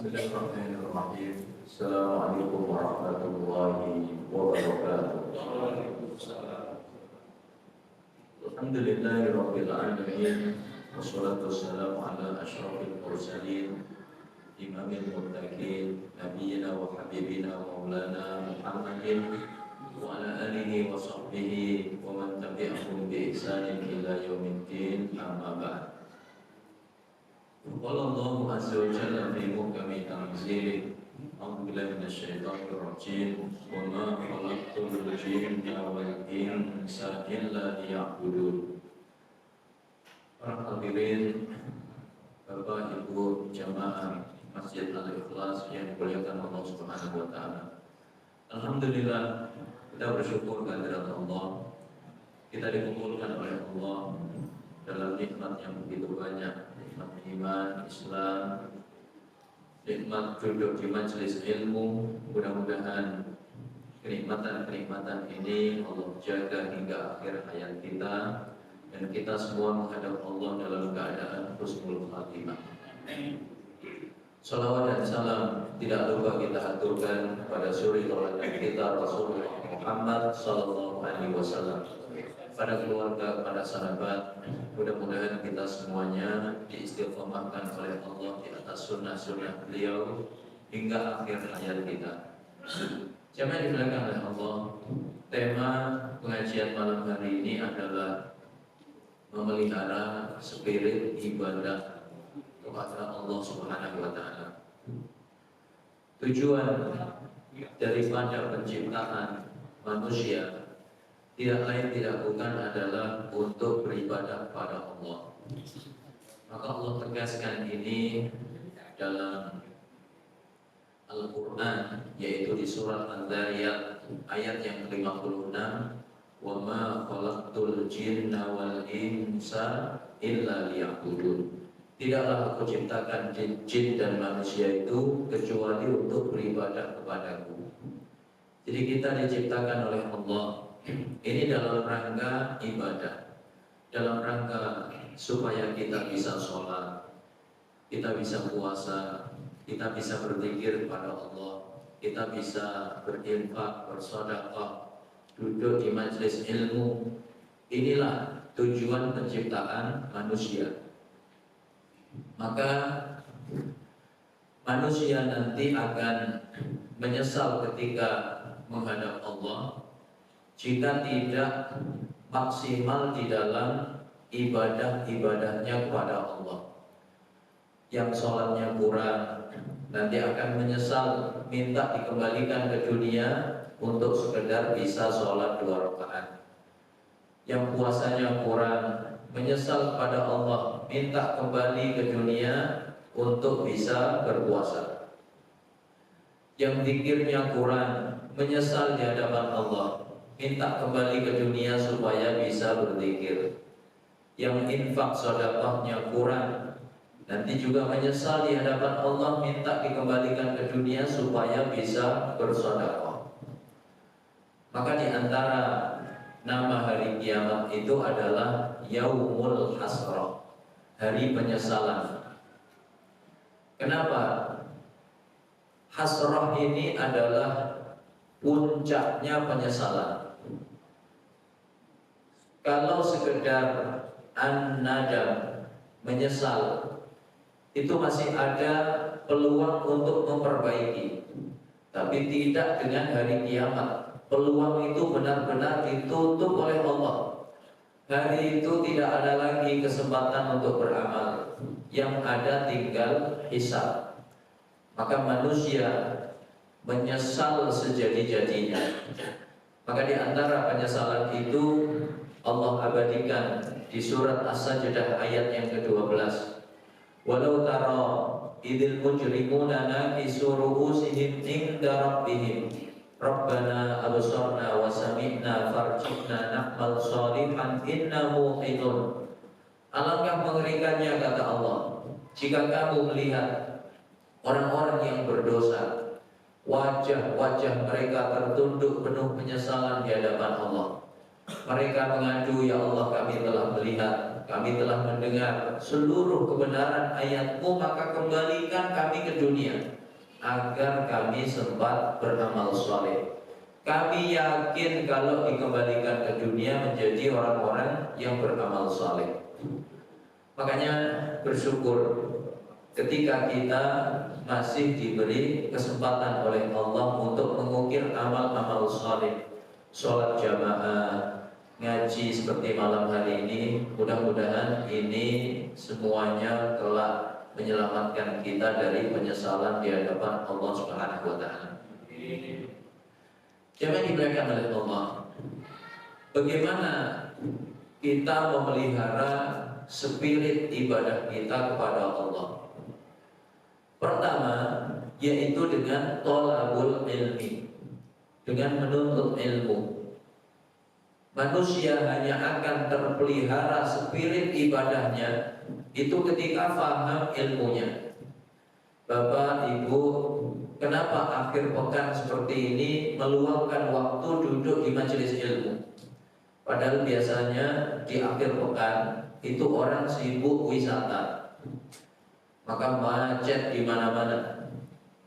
Bismillahirrahmanirrahim. Assalamualaikum warahmatullahi wabarakatuh. Alhamdulillahirabbil alamin. Wassalatu wassalamu ala asyrafil mursalin imamil muttaqin nabiyina wa habibina maulana Muhammadin wa ala alihi wa sahbihi wa man tabi'ahum bi ihsanin ila yaumiddin, amma ba'd. Qala Allahu azza wa jalla fi muhkami tanzilih, a'udzu billahi minasyaitonir rajim, wa ma khalaqtul jinna wal insa illa liya'budun. Para hadirin, Bapak Ibu jamaah Masjid Al-Ikhlas yang dimuliakan Allah Subhanahu wa taala. Alhamdulillah, kita bersyukur kehadirat Allah. Kita dikumpulkan oleh Allah dalam nikmat yang begitu banyak, nikmat iman, Islam, nikmat duduk di majelis ilmu. Mudah-mudahan kenikmatan-kenikmatan ini Allah jaga hingga akhir hayat kita, dan kita semua menghadap Allah dalam keadaan husnul khatimah. Salawat dan salam tidak lupa kita aturkan kepada suri tauladan kita Rasulullah Muhammad sallallahu alaihi wasallam, pada keluarga, pada sahabat. Mudah-mudahan kita semuanya diistiqomahkan oleh Allah di atas sunnah-sunnah beliau hingga akhir hayat kita. Jamaah dimuliakan oleh Allah, tema pengajian malam hari ini adalah memelihara spirit ibadah kepada Allah Subhanahu wa taala. Tujuan daripada penciptaan manusia tidak lain tidak bukan adalah untuk beribadah kepada Allah. Maka Allah tegaskan ini dalam Al-Quran, yaitu di surat Al-Dhariyat ayat yang ke-56, wa ma khalaqtul jinna wal insa illa liya'budun. Tidaklah aku ciptakan jin dan manusia itu kecuali untuk beribadah kepadaku. Jadi kita diciptakan oleh Allah ini dalam rangka ibadah, dalam rangka supaya kita bisa sholat, kita bisa puasa, kita bisa berzikir kepada Allah, kita bisa berinfak, bersedekah, duduk di majelis ilmu. Inilah tujuan penciptaan manusia. Maka manusia nanti akan menyesal ketika menghadap Allah jika tidak maksimal di dalam ibadah-ibadahnya kepada Allah. Yang sholatnya kurang nanti akan menyesal, minta dikembalikan ke dunia untuk sekedar bisa sholat 2 rakaat. Yang puasanya kurang menyesal kepada Allah, minta kembali ke dunia untuk bisa berpuasa. Yang zikirnya kurang menyesal di hadapan Allah, minta kembali ke dunia supaya bisa berzikir. Yang infak sedekahnya kurang, nanti juga menyesal di hadapan Allah, minta dikembalikan ke dunia supaya bisa bersedekah. Maka di antara nama hari kiamat itu adalah Yaumul Hasrah, hari penyesalan. Kenapa? Hasrah ini adalah puncaknya penyesalan. Kalau sekedar an-nadam, menyesal, itu masih ada peluang untuk memperbaiki. Tapi tidak dengan hari kiamat. Peluang itu benar-benar ditutup oleh Allah. Hari itu tidak ada lagi kesempatan untuk beramal. Yang ada tinggal hisab. Maka manusia menyesal sejadi-jadinya. Maka di antara penyesalan itu Allah abadikan di surat As-Sajdah ayat yang ke-12. Walau tara idil mujrimuna nakisu ru'usihim inda rabbihim Rabbana absarna wa sami'na farji'na na'mal shalihan inna muqinun. Alangkah mengerikannya, kata Allah, jika kamu melihat orang-orang yang berdosa, wajah-wajah mereka tertunduk penuh penyesalan di hadapan Allah. Mereka mengadu, ya Allah, kami telah melihat kami telah mendengar seluruh kebenaran ayat-Mu, maka kembalikan kami ke dunia agar kami sempat beramal soleh. Kami yakin kalau dikembalikan ke dunia menjadi orang-orang yang beramal soleh. Makanya bersyukur ketika kita masih diberi kesempatan oleh Allah untuk mengukir amal-amal soleh, sholat jamaah, ngaji seperti malam hari ini. Mudah-mudahan ini semuanya kelak menyelamatkan kita dari penyesalan di hadapan Allah Subhanahu wa Ta'ala. Jemaah dimuliakan oleh Allah, bagaimana kita memelihara spirit ibadah kita kepada Allah? Pertama, yaitu dengan thalabul ilmi, dengan menuntut ilmu. Manusia hanya akan terpelihara spirit ibadahnya itu ketika faham ilmunya. Bapak, Ibu, kenapa akhir pekan seperti ini meluangkan waktu duduk di majelis ilmu? Padahal biasanya di akhir pekan itu orang sibuk wisata, maka macet di mana-mana.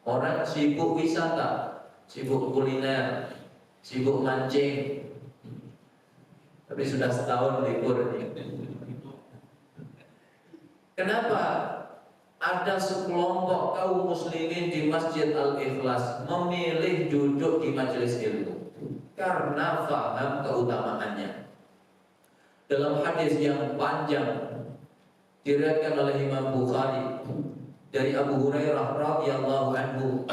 Orang sibuk wisata, sibuk kuliner, sibuk mancing. Tapi sudah setahun libur. Kenapa ada sekelompok kaum muslimin di Masjid Al-Ikhlas memilih duduk di majelis ilmu? Karena faham keutamaannya. Dalam hadis yang panjang diriwayatkan oleh Imam Bukhari dari Abu Hurairah radhiyallahu anhu,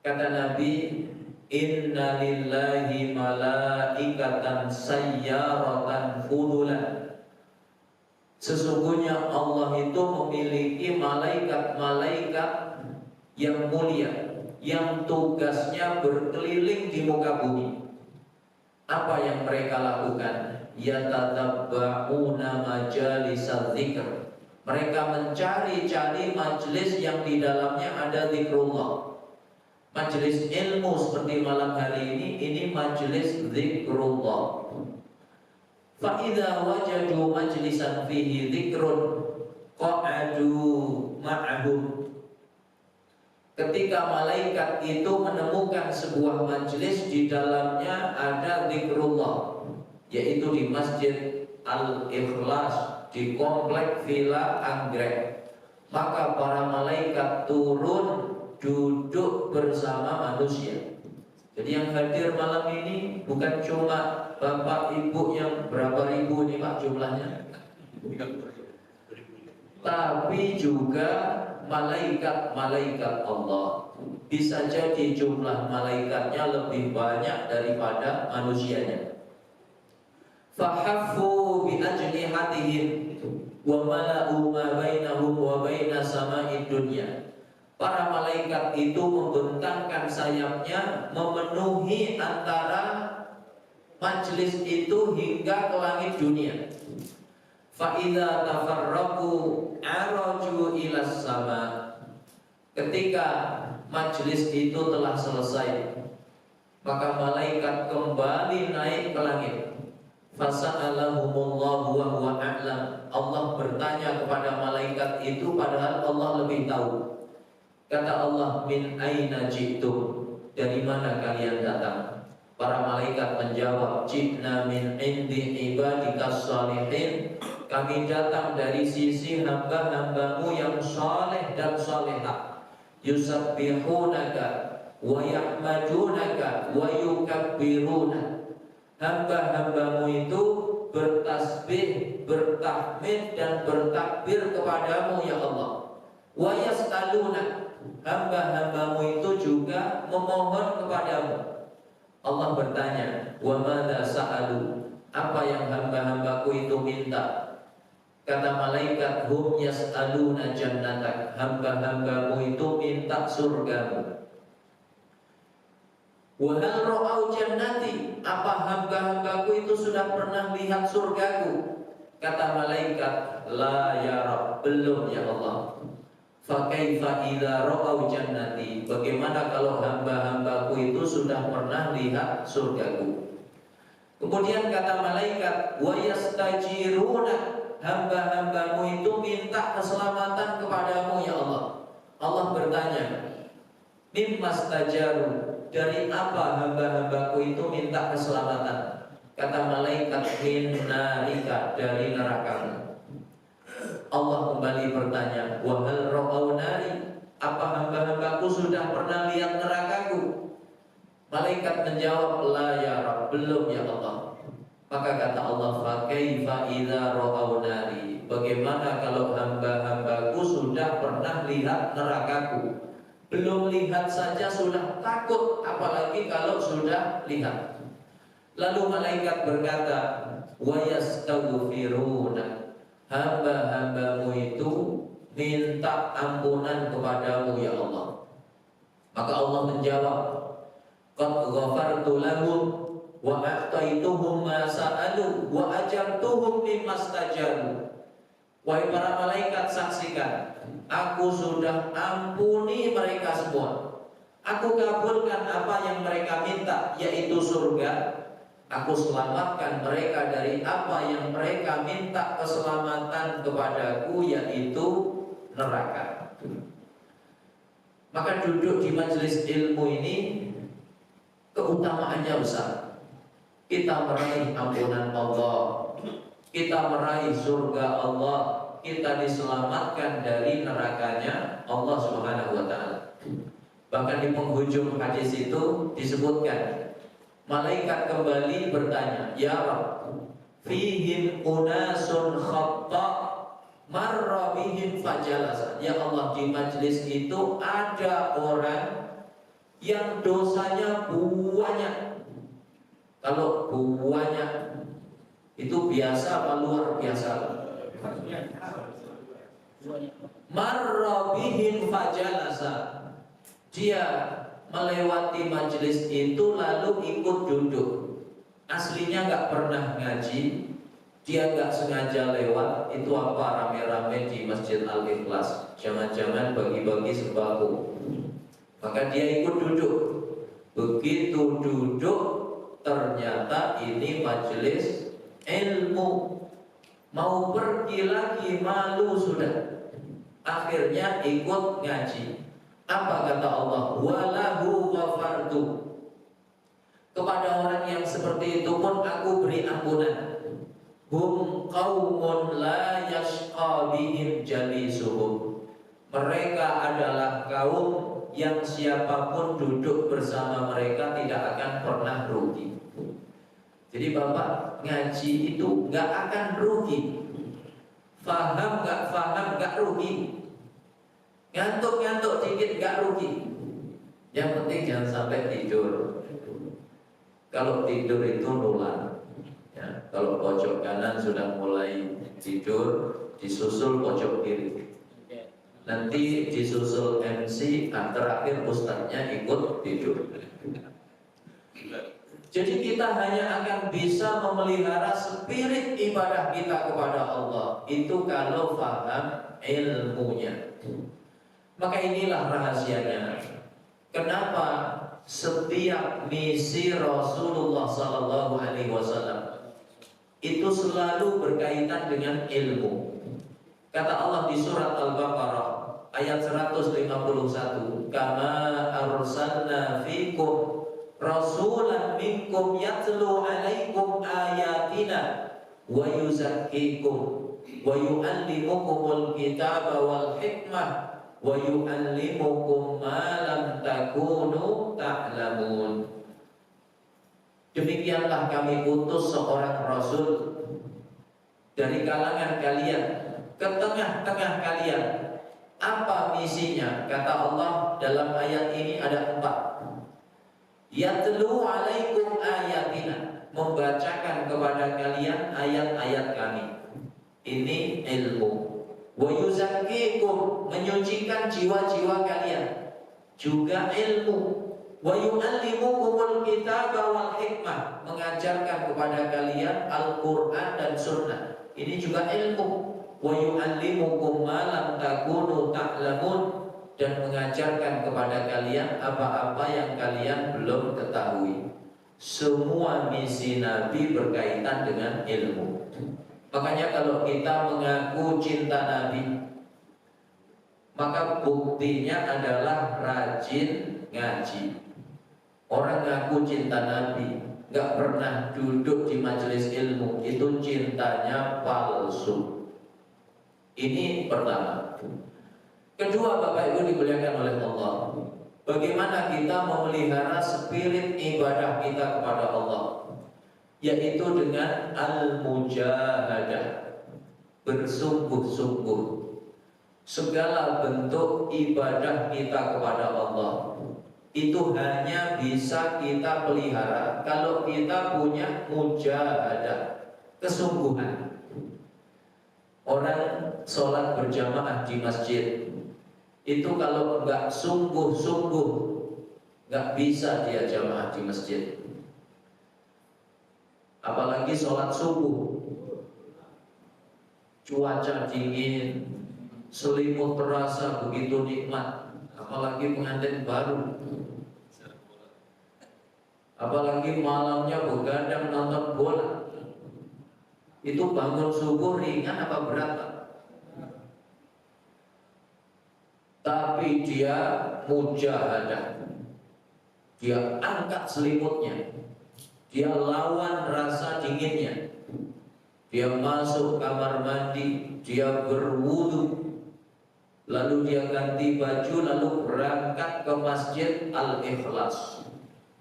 kata Nabi, inna lillahi malaikatan sayyaratan fudulan. Sesungguhnya Allah itu memiliki malaikat-malaikat yang mulia, yang tugasnya berkeliling di muka bumi. Apa yang mereka lakukan? Yatatabba'una majalisal dzikr. Mereka mencari-cari majelis yang di dalamnya ada zikrullah. Majelis ilmu seperti malam hari ini majelis zikrullah. Fa idza wajadu majlisan fihi dzikrun qa'adu ma'ahum. Ketika malaikat itu menemukan sebuah majelis di dalamnya ada zikrullah, yaitu di Masjid Al-Ikhlas di komplek Villa Anggrek, maka para malaikat turun duduk bersama manusia. Jadi yang hadir malam ini bukan cuma bapak ibu yang berapa ribu nih Pak jumlahnya, tapi juga malaikat-malaikat Allah. Bisa jadi jumlah malaikatnya lebih banyak daripada manusianya. Fahaffu bi ajnihatihim wa mala'u ma bainahum wa baina sama'id dunya. Para malaikat itu membentangkan sayapnya memenuhi antara majelis itu hingga ke langit dunia. Fa idza tafarraqu araju ila sama. Ketika majelis itu telah selesai, maka malaikat kembali naik ke langit. Fasa'alahumullahu wa huwa a'lam. Allah bertanya kepada malaikat itu padahal Allah lebih tahu. Kata Allah, min aina ji'tum, dari mana kalian datang? Para malaikat menjawab, ji'na min indi ibadikas salihin. Kami datang dari sisi hamba-hambamu yang saleh dan salehah. Yusabbihunaka wa yahmadunaka wa yukabbiruna. Hamba-hambamu itu bertasbih, bertahmid dan bertakbir kepadamu ya Allah. Wa yas'aluna, hamba-hambamu itu juga memohon kepadamu. Allah bertanya, wa madza sa'alu, apa yang hamba-hambaku itu minta? Kata malaikat, hum yas'aluna jannatak, hamba-hambamu itu minta surgamu. Wa hal ra'au jannati, apa hamba-hambaku itu sudah pernah lihat surgaku? Kata malaikat, la ya Rabb, belum ya Allah. Fa kaifa idza ra'au jannati, bagaimana kalau hamba-hambaku itu sudah pernah lihat surgaku? Kemudian kata malaikat, wa yastajiruna, hamba-hambamu itu minta keselamatan kepadamu ya Allah. Allah bertanya, mimmastajaru, dari apa hamba-hambaku itu minta keselamatan? Kata malaikat, minnarika, dari nerakamu. Allah kembali bertanya, wahal ra'au nari, apa hamba-hambaku sudah pernah lihat nerakaku? Malaikat menjawab, la ya Rabb, belum ya Allah. Maka kata Allah, fa kaifa idza ra'au nari, bagaimana kalau hamba-hambaku sudah pernah lihat nerakaku? Belum lihat saja sudah takut, apalagi kalau sudah lihat. Lalu malaikat berkata, wa yastaghfiruna, hamba-hambamu itu minta ampunan kepadamu ya Allah. Maka Allah menjawab, qad ghafartu lahum wa a'taituhum ma sa'alu wa ajabtuhum mimmastajaru. Wahai para malaikat, saksikan, aku sudah ampuni mereka semua. Aku kabulkan apa yang mereka minta, yaitu surga. Aku selamatkan mereka dari apa yang mereka minta keselamatan kepadaku, yaitu neraka. Maka duduk di majelis ilmu ini keutamaannya besar. Kita meraih ampunan Allah, kita meraih surga Allah, kita diselamatkan dari nerakanya Allah Subhanahu wa ta'ala. Bahkan di penghujung hadis itu disebutkan, malaikat kembali bertanya, ya Rabb, fihim unasun khatta marra bihim fajalasa. Ya Allah, di majlis itu ada orang yang dosanya banyak. Kalau banyak itu biasa apa luar biasa? Marra bihim fajalasa, dia melewati majelis itu lalu ikut duduk. Aslinya nggak pernah ngaji, dia nggak sengaja lewat. Itu apa, rame-rame di Masjid Al-Ikhlas, jangan-jangan bagi-bagi sembako. Maka dia ikut duduk. Begitu duduk, ternyata ini majelis ilmu. Mau pergi lagi malu sudah. Akhirnya ikut ngaji. Apa kata Allah? Walahu ghafartu, kepada orang yang seperti itu pun aku beri ampunan. Hum qaumun la yashqa bihim jalisuhum, mereka adalah kaum yang siapapun duduk bersama mereka tidak akan pernah rugi. Jadi Bapak ngaji itu nggak akan rugi. Faham nggak faham nggak rugi. Ngantuk-ngantuk dikit nggak rugi. Yang penting jangan sampai tidur. Kalau tidur itu nular. Ya, kalau pojok kanan sudah mulai tidur, disusul pojok kiri. Nanti disusul MC, terakhir ustadznya ikut tidur. Jadi kita hanya akan bisa memelihara spirit ibadah kita kepada Allah itu kalau paham ilmunya. Maka inilah rahasianya. Kenapa setiap misi Rasulullah SAW itu selalu berkaitan dengan ilmu. Kata Allah di surat Al-Baqarah ayat 151, kama arsalna fikum rasulan minkum yatlu alaikum ayatina wa yuzakkikum wa yu'allimukumul kitaba wal hikmah wa yu'allimukum ma lam takunu ta'lamun. Demikianlah kami utus seorang rasul dari kalangan kalian ke tengah-tengah kalian. Apa misinya? Kata Allah dalam ayat ini ada 4. Yatlu alaikum ayatina, membacakan kepada kalian ayat-ayat kami. Ini ilmu. Wa yuzakkikum, menyucikan jiwa-jiwa kalian, juga ilmu. Wa yu'allimukumul kitaba wal hikmah, mengajarkan kepada kalian Al-Quran dan Sunnah. Ini juga ilmu. Wa yu'allimukum ma lam takunu ta'lamun, dan mengajarkan kepada kalian apa-apa yang kalian belum ketahui. Semua misi Nabi berkaitan dengan ilmu. Makanya kalau kita mengaku cinta Nabi, maka buktinya adalah rajin ngaji. Orang ngaku cinta Nabi, nggak pernah duduk di majelis ilmu, itu cintanya palsu. Ini pertama. Kedua, Bapak Ibu dimuliakan oleh Allah, bagaimana kita memelihara spirit ibadah kita kepada Allah, yaitu dengan al-mujahadah, bersungguh-sungguh. Segala bentuk ibadah kita kepada Allah itu hanya bisa kita pelihara kalau kita punya mujahadah, kesungguhan. Orang sholat berjamaah di masjid itu kalau nggak sungguh-sungguh nggak bisa dia jamaah di masjid. Apalagi sholat subuh, cuaca dingin, selimut terasa begitu nikmat, apalagi pengantin baru, apalagi malamnya begadang nonton bola. Itu bangun subuh ringan apa berat, Pak? Tapi dia mujahadah, dia angkat selimutnya, dia lawan rasa dinginnya, dia masuk kamar mandi, dia berwudu, lalu dia ganti baju, lalu berangkat ke masjid Al-Ikhlas.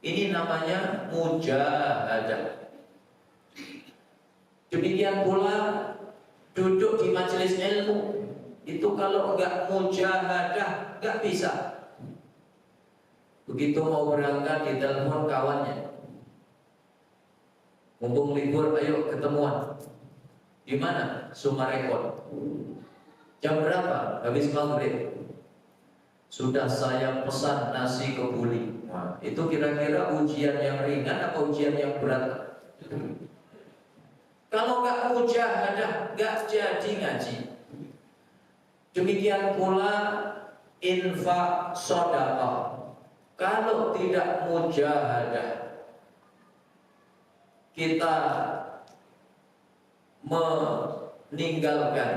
Ini namanya mujahadah. Demikian pula duduk di majelis ilmu, itu kalau enggak mujahadah enggak bisa. Begitu mau berangkat ditelepon kawannya, mumpung libur, ayo ketemuan. Di mana? Sumarekon. Jam berapa? Habis maghrib. Sudah saya pesan nasi kebuli. Nah, itu kira-kira ujian yang ringan atau ujian yang berat? Kalau nggak mujahadah, nggak jadi ngaji. Demikian pula infak sedekah. Kalau tidak mujahadah, kita meninggalkan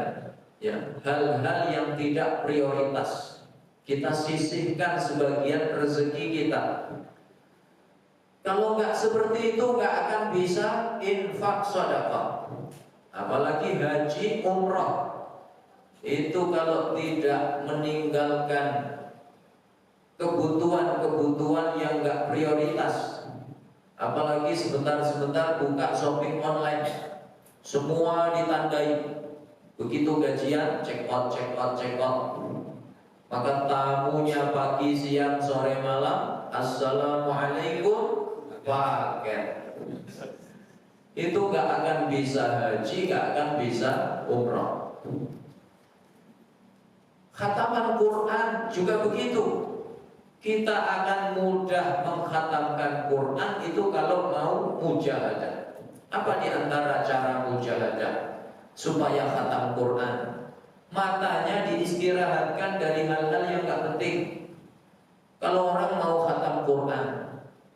hal-hal yang tidak prioritas, kita sisihkan sebagian rezeki kita. Kalau nggak seperti itu nggak akan bisa infak sedekah. Apalagi haji umrah, itu kalau tidak meninggalkan kebutuhan-kebutuhan yang nggak prioritas, apalagi sebentar-sebentar buka shopping online, semua ditandai. Begitu gajian, check out, maka tamunya pagi, siang, sore, malam, assalamualaikum, paket. Itu gak akan bisa haji, gak akan bisa umrah. Khataman Quran juga begitu. Kita akan mudah mengkhatamkan Quran itu kalau mau mujahadah. Apa di antara cara mujahadah supaya khatam Quran? Matanya diistirahatkan dari hal-hal yang gak penting. Kalau orang mau khatam Quran,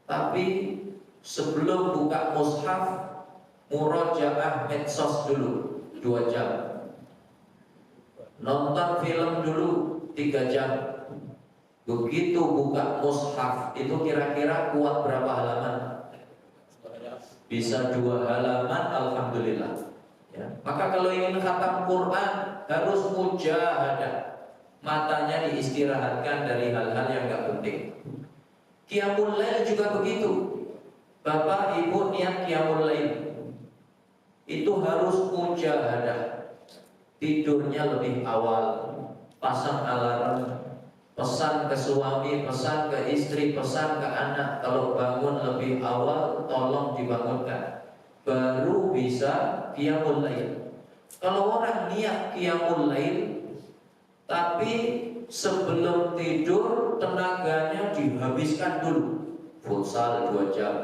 tapi sebelum buka mushaf, murajaah medsos dulu 2 jam, nonton film dulu 3 jam. Begitu buka mushaf, itu kira-kira kuat berapa halaman? Bisa 2 halaman, alhamdulillah. Ya. Maka kalau ingin khatam Quran harus mujahadah, matanya diistirahatkan dari hal-hal yang gak penting. Qiyamul Lail juga begitu. Bapak Ibu niat Qiyamul Lail, itu harus mujahadah. Tidurnya lebih awal, pasang alarm, pesan ke suami, pesan ke istri, pesan ke anak, kalau bangun lebih awal tolong dibangunkan, baru bisa Qiyamul Lail. Kalau orang niat Qiyamul Lail tapi sebelum tidur tenaganya dihabiskan dulu, futsal 2 jam,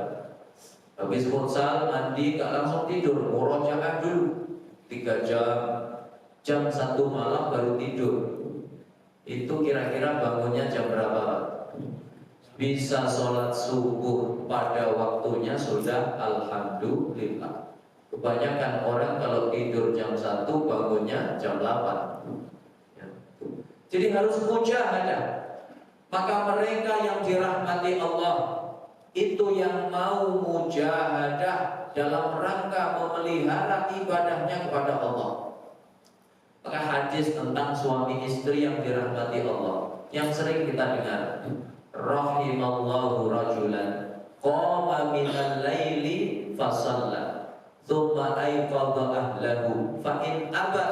habis futsal mandi gak langsung tidur, murojaah dulu 3 jam, jam 1 malam baru tidur. Itu kira-kira bangunnya jam berapa, Pak? Bisa sholat subuh pada waktunya sudah alhamdulillah. Kebanyakan orang kalau tidur jam 1 bangunnya jam 8. Ya. Jadi harus mujahadah. Maka mereka yang dirahmati Allah itu yang mau mujahadah dalam rangka memelihara ibadahnya kepada Allah. Maka hadis tentang suami istri yang dirahmati Allah yang sering kita dengar, rahimallahu rajulan qama minal laili fasalla thumma ayqadha ahlahu fa in aba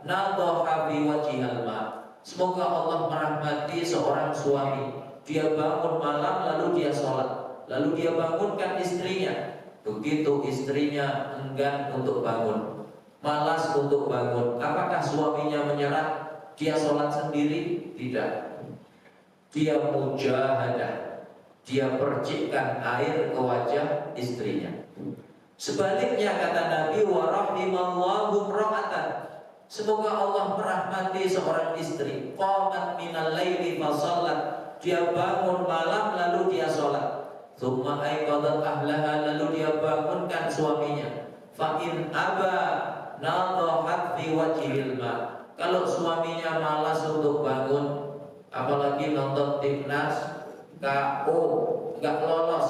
nadhaha bi wajhil ma. Semoga Allah merahmati seorang suami, dia bangun malam lalu dia sholat, lalu dia bangunkan istrinya. Begitu istrinya enggan untuk bangun, malas untuk bangun, apakah suaminya menyerah? Dia sholat sendiri? Tidak. Dia mujahadah, dia percikkan air ke wajah istrinya. Sebaliknya kata Nabi, wa rahimallahu ra'atan, semoga Allah merahmati seorang istri, qamat minal laili fasallat, dia bangun malam lalu dia sholat, thumma aiqadat ahlaha, lalu dia bangunkan suaminya, fa in aba nadhahat fi wajhil ma. Kalau suaminya malas untuk bangun, apalagi nonton timnas KO nggak lolos,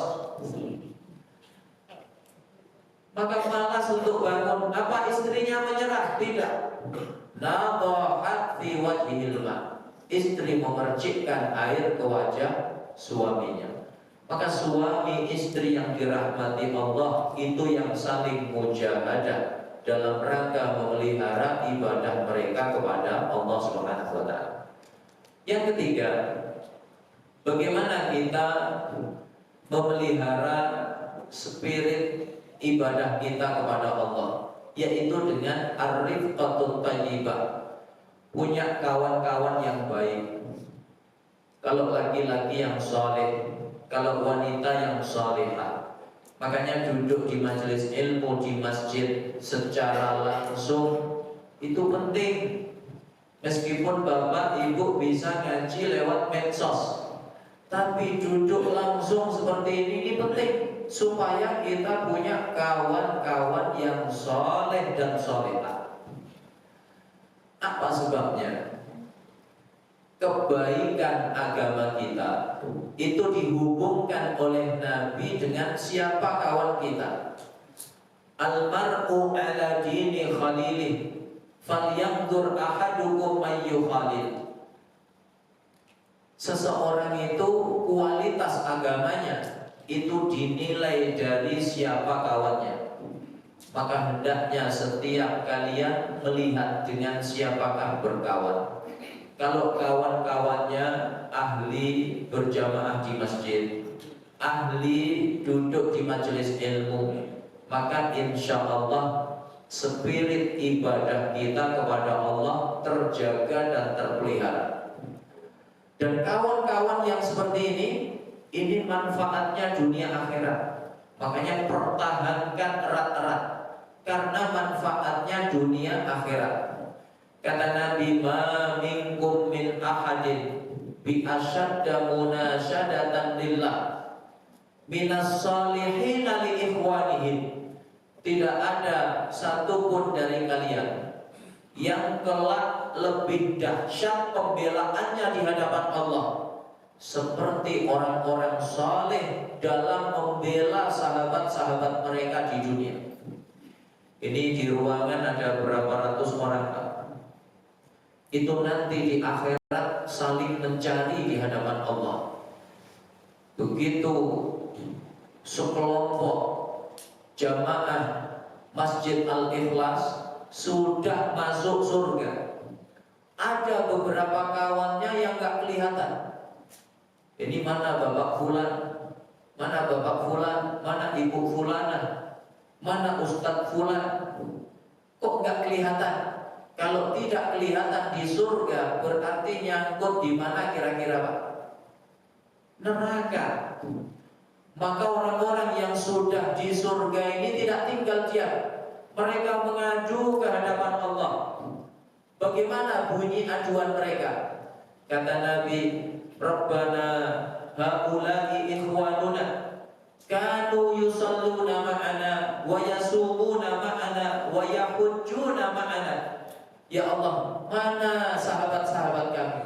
maka malas untuk bangun, apa istrinya menyerah? Tidak. Nadhahat fi wajhil ma, istri memercikkan air ke wajah suaminya. Maka suami istri yang dirahmati Allah itu yang saling mujahadah dalam rangka memelihara ibadah mereka kepada Allah Subhanahu wa taala. Yang ketiga, bagaimana kita memelihara spirit ibadah kita kepada Allah, yaitu dengan ar-rifqatut thayyibah, punya kawan-kawan yang baik. Kalau laki-laki yang saleh, kalau wanita yang salihah. Makanya duduk di majelis ilmu di masjid secara langsung itu penting. Meskipun bapak ibu bisa ngaji lewat medsos, tapi duduk langsung seperti ini penting, supaya kita punya kawan-kawan yang soleh dan solehah. Apa sebabnya? Kebaikan agama kita itu dihubungkan oleh Nabi dengan siapa kawan kita. Al-mar'u ala dini khalilih, falyanzur ahadukum may yukhalil. Seseorang itu kualitas agamanya itu dinilai dari siapa kawannya. Maka hendaknya setiap kalian melihat dengan siapakah berkawan. Kalau kawan-kawannya ahli berjamaah di masjid, ahli duduk di majelis ilmu, maka insya Allah spirit ibadah kita kepada Allah terjaga dan terpelihara. Dan kawan-kawan yang seperti ini manfaatnya dunia akhirat. Makanya pertahankan erat-erat, karena manfaatnya dunia akhirat. Kata Nabi, ma minkum min ahadin bi asyadda munasyadatan lillah minas salihin li ikhwanihim. Tidak ada satupun dari kalian yang kelak lebih dahsyat pembelaannya di hadapan Allah seperti orang-orang saleh dalam membela sahabat-sahabat mereka di dunia. Ini di ruangan ada berapa ratus orang, itu nanti di akhirat saling mencari di hadapan Allah. Begitu sekelompok jamaah Masjid Al-Ikhlas sudah masuk surga, ada beberapa kawannya yang gak kelihatan. Ini mana bapak fulan, mana bapak fulan, mana ibu fulana, mana ustadz fulan, kok gak kelihatan? Kalau tidak kelihatan di surga, berarti nyangkut di mana kira-kira Pak? Neraka. Maka orang-orang yang sudah di surga ini tidak tinggal diam. Mereka mengadu ke hadapan Allah. Bagaimana bunyi aduan mereka? Kata Nabi, Rabbana haula'i ikhwanuna kanu yusalluna ma'ana wa yasumuna ma'ana Ya Allah, mana sahabat-sahabat kami?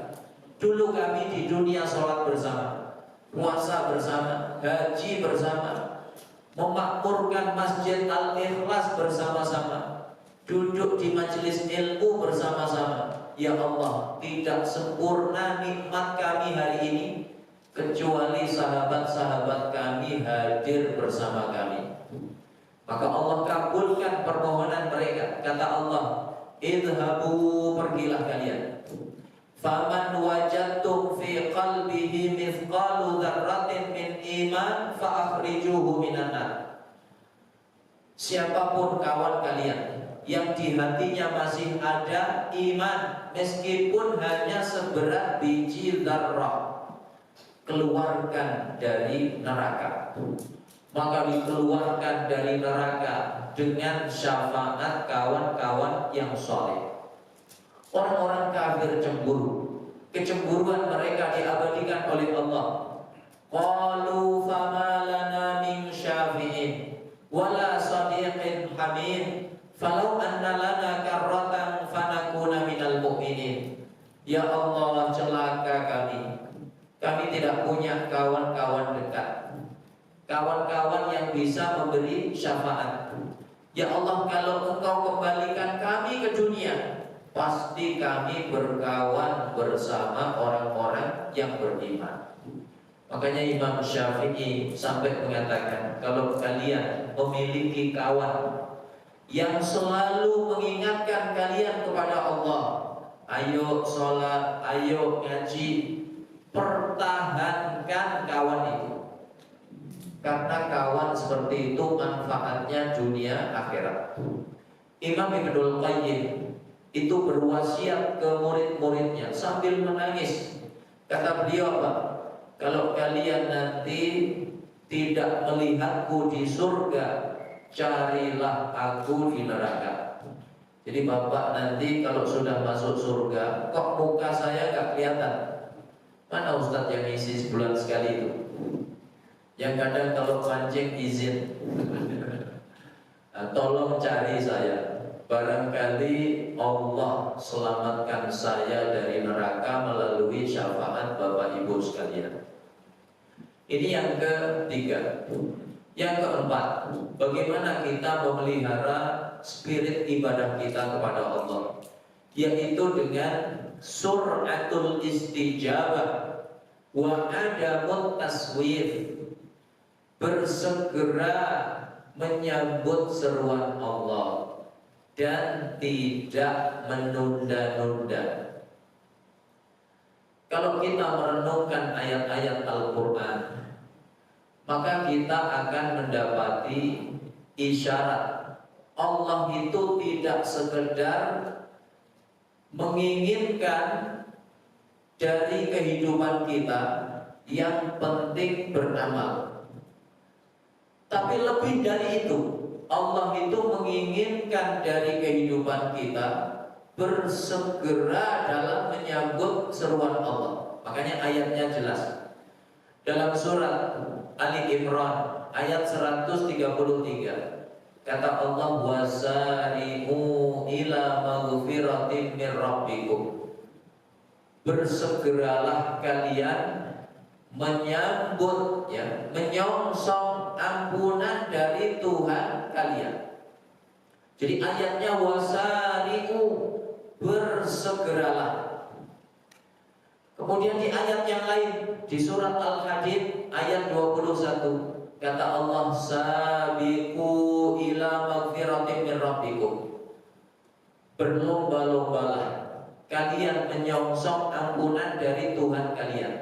Dulu kami di dunia sholat bersama, puasa bersama, haji bersama, memakmurkan Masjid Al-Ikhlas bersama-sama, duduk di majelis ilmu bersama-sama. Ya Allah, tidak sempurna nikmat kami hari ini kecuali sahabat-sahabat kami hadir bersama kami. Maka Allah kabulkan permohonan mereka. Kata Allah, idhabu, pergilah kalian. Faman wajadtum fi qalbihi mithqalu dzarratin min iman fa akhrijuhu minan nar. Siapapun kawan kalian yang di hatinya masih ada iman meskipun hanya seberat biji dzarrah, keluarkan dari neraka. Maka dikeluarkan dari neraka dengan syafaat kawan-kawan yang soleh. Orang-orang kafir cemburu, kecemburuan mereka diabadikan oleh Allah. Qalu fama lana min syafi'in wala sadiqin hamid falau anna lana karratan fanakuna minal mu'minin. Ya Allah, celaka kami tidak punya kawan-kawan dekat, kawan-kawan yang bisa memberi syafaat. Ya Allah, kalau Engkau kembalikan kami ke dunia, pasti kami berkawan bersama orang-orang yang beriman. Makanya Imam Syafi'i sampai mengatakan, kalau kalian memiliki kawan yang selalu mengingatkan kalian kepada Allah, ayo sholat, ayo ngaji, pertahankan kawan itu. Karena kawan seperti itu manfaatnya dunia akhirat. Imam Ibnul Qayyim itu berwasiat ke murid-muridnya sambil menangis. Kata beliau apa? Kalau kalian nanti tidak melihatku di surga, carilah aku di neraka. Jadi bapak nanti kalau sudah masuk surga, kok muka saya gak kelihatan? Mana ustadz yang isi sebulan sekali itu? Yang kadang kalau mancing izin, tolong cari saya. Barangkali Allah selamatkan saya dari neraka melalui syafaat Bapak Ibu sekalian. Ini yang ketiga. Yang keempat, bagaimana kita memelihara spirit ibadah kita kepada Allah, yaitu dengan suratul istijabah wa adamut taswif, bersegera menyambut seruan Allah dan tidak menunda-nunda. Kalau kita merenungkan ayat-ayat Al-Quran, maka kita akan mendapati isyarat Allah itu tidak sekedar menginginkan dari kehidupan kita yang penting beramal, tapi lebih dari itu, Allah itu menginginkan dari kehidupan kita bersegera dalam menyambut seruan Allah. Makanya ayatnya jelas. Dalam surat Ali Imran ayat 133, kata Allah, wasari'u ila maghfiratin min rabbikum. Bersegeralah kalian menyambut, menyongsong ampunan dari Tuhan kalian. Jadi ayatnya wasari'u, bersegeralah. Kemudian di ayat yang lain, di surat Al-Hadid ayat 21, kata Allah, sabiqu ila maghfiratin min rabbikum. Berlomba-lombalah kalian menyongsong ampunan dari Tuhan kalian.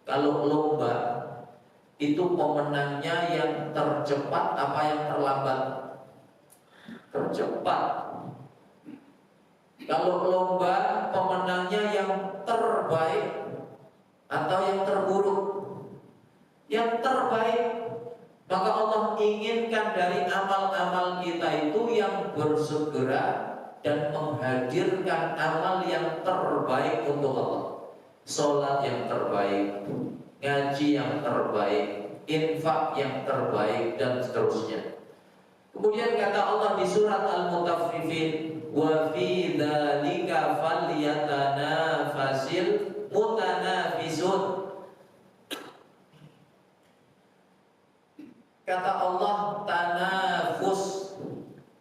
Kalau lomba itu pemenangnya yang tercepat apa yang terlambat? Tercepat. Kalau lomba pemenangnya yang terbaik atau yang terburuk? Yang terbaik. Maka Allah inginkan dari amal-amal kita itu yang bersegera dan menghadirkan amal yang terbaik untuk Allah. Sholat yang terbaik, ngaji yang terbaik, infak yang terbaik, dan seterusnya. Kemudian kata Allah di surat Al-Mutaffifin wa fi dzalika falyatanafasil mutanafisun. Kata Allah tanafus,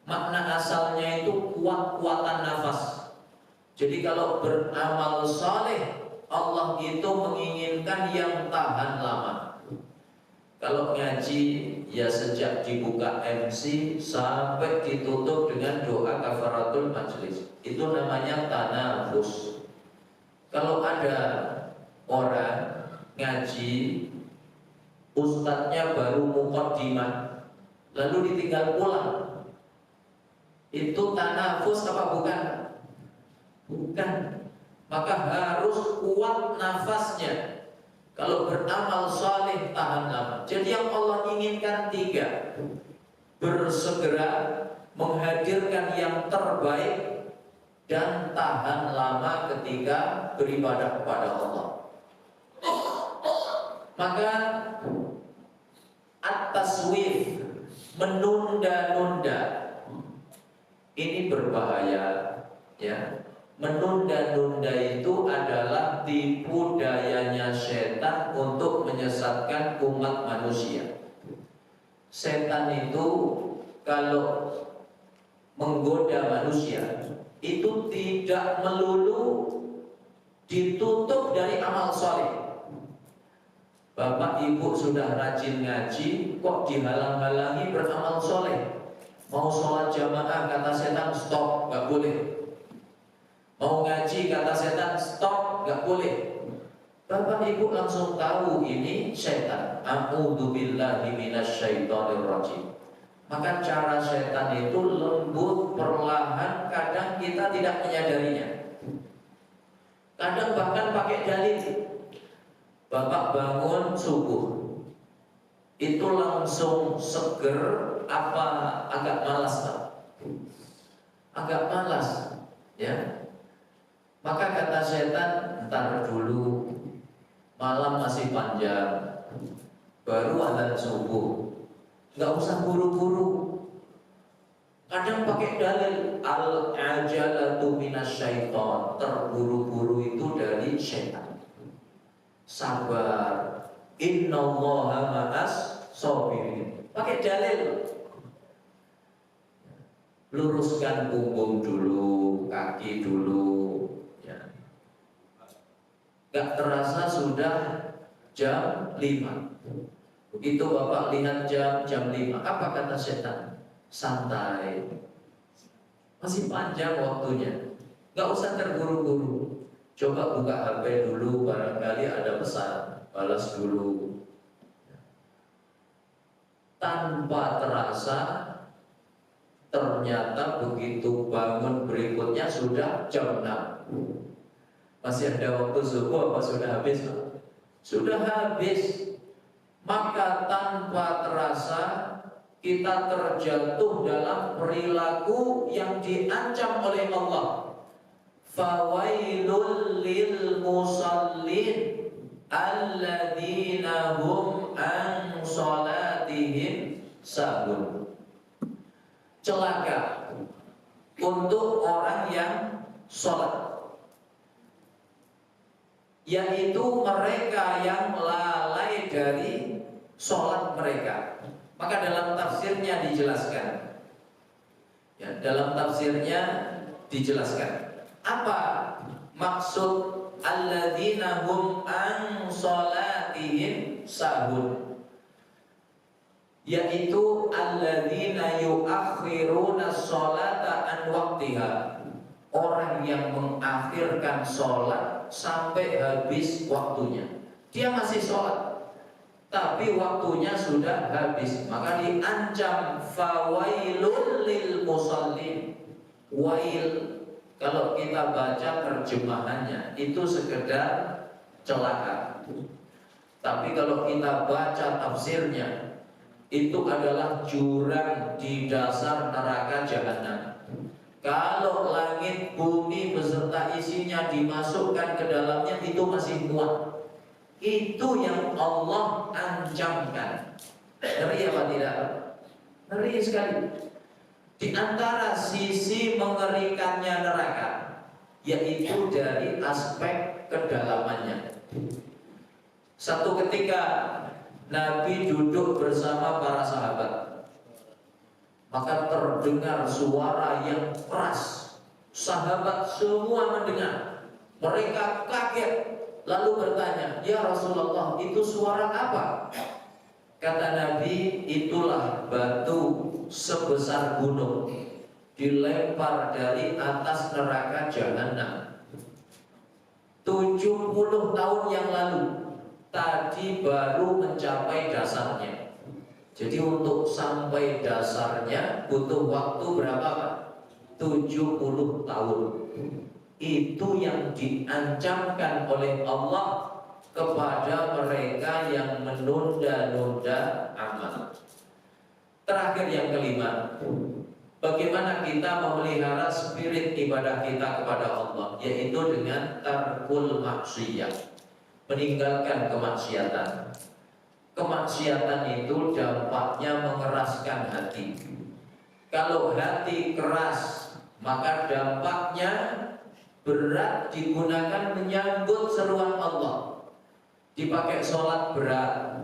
makna asalnya itu kuat-kuatan nafas. Jadi kalau beramal saleh, Allah itu menginginkan yang tahan lama. Kalau ngaji ya sejak dibuka MC sampai ditutup dengan doa kafaratul majlis, itu namanya tanafus. Kalau ada orang ngaji, ustadznya baru muqaddimah lalu ditinggal pulang, itu tanafus apa bukan? Bukan. Maka harus kuat nafasnya. Kalau beramal saleh tahan lama. Jadi yang Allah inginkan 3: bersegera, menghadirkan yang terbaik, dan tahan lama ketika beribadah kepada Allah. Maka at-taswif, menunda-nunda, ini berbahaya, ya. Menunda-nunda itu adalah tipu dayanya setan untuk menyesatkan umat manusia. Setan itu kalau menggoda manusia itu tidak melulu ditutup dari amal soleh. Bapak ibu sudah rajin ngaji, kok dihalang-halangi beramal soleh? Mau sholat jamaah kata setan stop, gak boleh. Mau ngaji kata setan stop, gak boleh. Bapak ibu langsung tahu ini setan. A'udzubillahi minasyaitonirrajim. Maka cara setan itu lembut, perlahan, kadang kita tidak menyadarinya. Kadang bahkan pakai dalil. Bapak bangun subuh, itu langsung seger apa agak malas Pak? Agak malas, ya. Maka kata setan, ntar dulu, malam masih panjang, baru adzan subuh, nggak usah buru-buru. Kadang pakai dalil al-ajalatu minasyaiton, terburu-buru itu dari setan. Sabar, innallaha ma'as sabirin. Pakai dalil. Luruskan punggung dulu, kaki dulu. Gak terasa sudah jam 5. Begitu Bapak lihat jam 5, apa kata setan? Santai, masih panjang waktunya, gak usah terburu-buru. Coba buka HP dulu, barangkali ada pesan, balas dulu. Tanpa terasa, ternyata begitu bangun berikutnya sudah jam 6. Masih ada waktu subuh apa sudah habis? Sudah habis. Maka tanpa terasa kita terjatuh dalam perilaku yang diancam oleh Allah. Fawailul lil musallin alladzina hum an salatihim sahun. Celaka untuk orang yang sholat, yaitu mereka yang lalai dari sholat mereka. Maka dalam tafsirnya dijelaskan, ya, dalam tafsirnya dijelaskan apa maksud alladzina hum an sholatihim sahun, yaitu alladzina yuakhiruna sholata an waqtiha, orang yang mengakhirkan sholat sampai habis waktunya. Dia masih sholat, tapi waktunya sudah habis, maka diancam fawailul lil musallin. Wail, kalau kita baca terjemahannya itu sekedar celaka, tapi kalau kita baca tafsirnya itu adalah jurang di dasar neraka jahanam. Kalau langit bumi beserta isinya dimasukkan ke dalamnya itu masih muat. Itu yang Allah ancamkan. Ngeri apa tidak? Ngeri sekali. Di antara sisi mengerikannya neraka, yaitu dari aspek kedalamannya. Satu ketika Nabi duduk bersama para sahabat, maka terdengar suara yang keras. Sahabat semua mendengar. Mereka kaget, lalu bertanya, "Ya Rasulullah, itu suara apa?" Kata Nabi, "Itulah batu sebesar gunung dilempar dari atas neraka Jahannam 70 tahun yang lalu. Tadi baru mencapai dasarnya." Jadi untuk sampai dasarnya butuh waktu berapa Pak? 70 tahun. Itu yang diancamkan oleh Allah kepada mereka yang menunda-nunda amal. Terakhir yang kelima, bagaimana kita memelihara spirit ibadah kita kepada Allah, yaitu dengan tarkul maksiyah, meninggalkan kemaksiatan. Kemaksiatan itu dampaknya mengeraskan hati. Kalau hati keras, maka dampaknya berat digunakan menyambut seruan Allah. Dipakai sholat berat,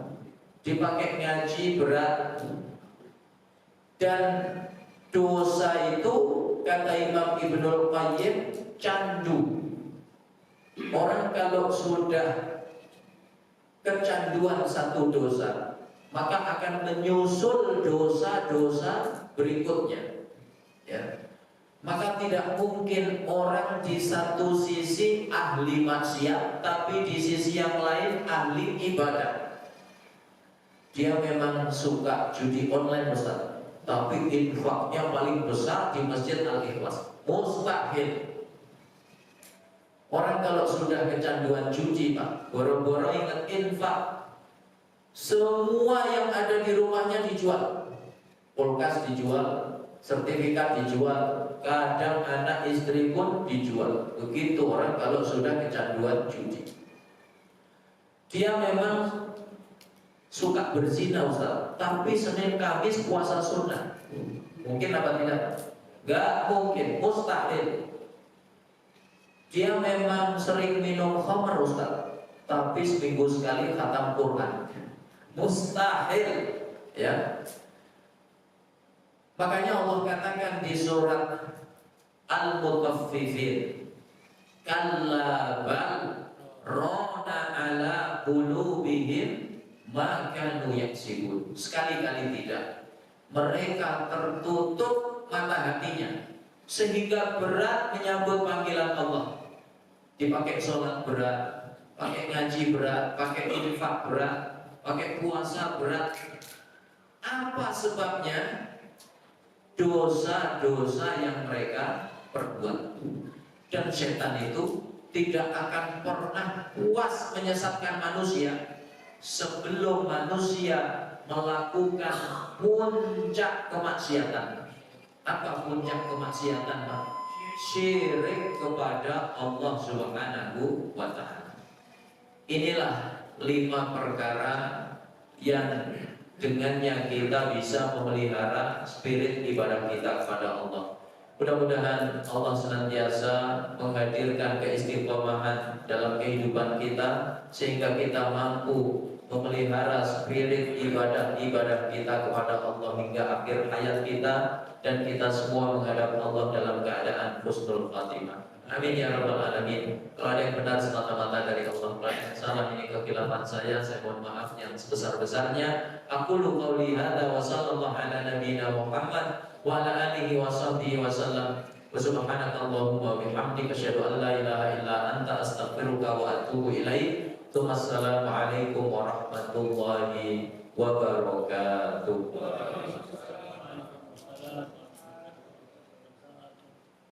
dipakai ngaji berat. Dan dosa itu, kata Imam Ibnul Qayyim, candu. Orang kalau sudah kecanduan satu dosa, maka akan menyusul dosa-dosa berikutnya, ya. Maka tidak mungkin orang di satu sisi ahli maksiat, tapi di sisi yang lain ahli ibadah. Dia memang suka judi online Ustaz, tapi infaknya paling besar di Masjid Al-Ikhlas. Mustahil. Orang kalau sudah kecanduan judi Pak, boro-boro ingat infak, semua yang ada di rumahnya dijual. Kulkas dijual, sertifikat dijual, kadang anak istri pun dijual. Begitu orang kalau sudah kecanduan judi. Dia memang suka berzina Ustaz, tapi Senin Kamis puasa sunnah. Mungkin apa tidak? Gak mungkin, mustahil. Dia memang sering minum khamr Ustaz, tapi seminggu sekali khatam Quran. Mustahil, ya. Makanya Allah katakan di surat Al-Mutaffifin, "Kalla bal rana ala qulubihim ma kanu yaksibun." Sekali-kali tidak. Mereka tertutup mata hatinya sehingga berat menyambut panggilan Allah. Dipakai sholat berat, pakai ngaji berat, pakai infak berat, pakai puasa berat. Apa sebabnya? Dosa-dosa yang mereka perbuat. Dan setan itu tidak akan pernah puas menyesatkan manusia sebelum manusia melakukan puncak kemaksiatan. Apa puncak kemaksiatan Pak? Syirik kepada Allah Subhanahu wa Ta'ala. Inilah 5 perkara yang dengannya kita bisa memelihara spirit ibadah kita kepada Allah. Mudah-mudahan Allah senantiasa menghadirkan keistiqomahan dalam kehidupan kita, sehingga kita mampu memelihara spirit ibadah-ibadah kita kepada Allah hingga akhir hayat kita, dan kita semua menghadap Allah dalam keadaan husnul khatimah. Amin ya rabbal alamin. Kalau ada yang benar semata-mata dari Allah, kalau yang salah ini kekhilafan saya mohon maaf yang sebesar-besarnya. Aqulu qouli hadza wa sallallahu ala nabiyyina Muhammad wa ala alihi wa sahbihi wa sallam. Wa subhanakallahumma wa bihamdika asyhadu an la ilaha illa anta astaghfiruka wa atubu ilaik. Assalamualaikum warahmatullahi wabarakatuh.